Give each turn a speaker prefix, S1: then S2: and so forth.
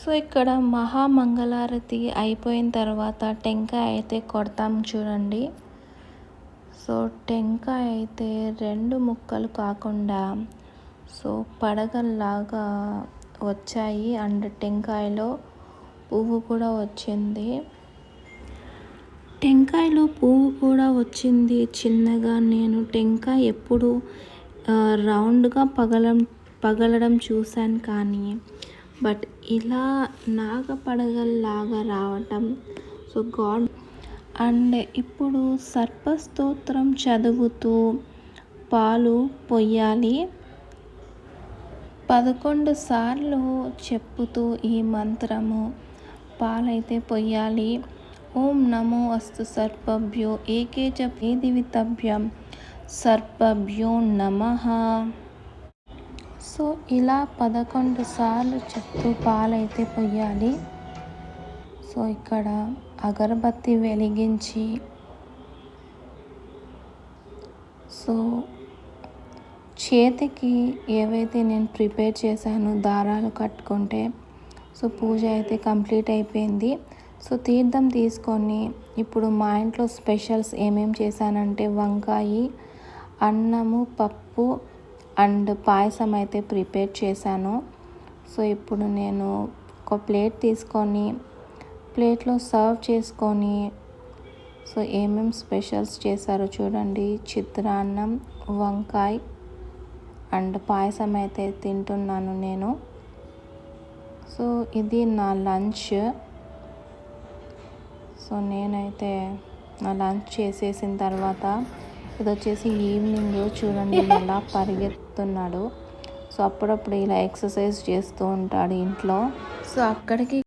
S1: So ఇక్కడ మహామంగళారతి అయిపోయిన తర్వాత టెంకాయ అయితే కొడతాం చూడండి. సో టెంకాయ అయితే 2 ముక్కలు కాకుండా సో పడగల్లాగా వచ్చాయి. అండ్ టెంకాయలో పువ్వు కూడా వచ్చింది. టెంకాయలో పువ్వు కూడా వచ్చింది చిన్నగా. నేను టెంకాయ ఎప్పుడు రౌండ్గా పగలడం చూశాను, కానీ బట్ ఇలా నాగపడగల్లాగా రావటం సో గాడ్. అండ్ ఇప్పుడు సర్పస్తోత్రం చదువుతూ పాలు పొయ్యాలి. 11 సార్లు చెప్పుతూ ఈ మంత్రము పాలైతే పొయ్యాలి. ఓం నమో అస్తు సర్పభ్యో ఏకే చ వేదివితభ్యం సర్పభ్యో నమః. సో ఇలా 11 సార్లు చెప్తూ పాలైతే పొయ్యాలి. సో ఇక్కడ అగరబత్తి వెలిగించి సో చేతికి ఏవైతే నేను ప్రిపేర్ చేశానో దారాలు కట్టుకుంటే సో పూజ అయితే కంప్లీట్ అయిపోయింది. సో తీర్థం తీసుకొని ఇప్పుడు మా ఇంట్లో స్పెషల్స్ ఏమేమి చేశానంటే వంకాయ, అన్నము, పప్పు అండ్ పాయసం అయితే ప్రిపేర్ చేశాను. సో ఇప్పుడు నేను ఒక ప్లేట్ తీసుకొని ప్లేట్లో సర్వ్ చేసుకొని సో ఏమేమి స్పెషల్స్ చేశారో చూడండి. చిత్రాన్నం, వంకాయ అండ్ పాయసం అయితే తింటున్నాను నేను. సో ఇది నా లంచ్. సో నేనైతే నా లంచ్ చేసేసిన తర్వాత ఇది వచ్చేసి ఈవినింగ్ చూడండి ఎలా పరిగెత్తున్నాడు. సో అప్పుడప్పుడు ఇలా ఎక్సర్సైజ్ చేస్తూ ఉంటాడు ఇంట్లో. సో అక్కడికి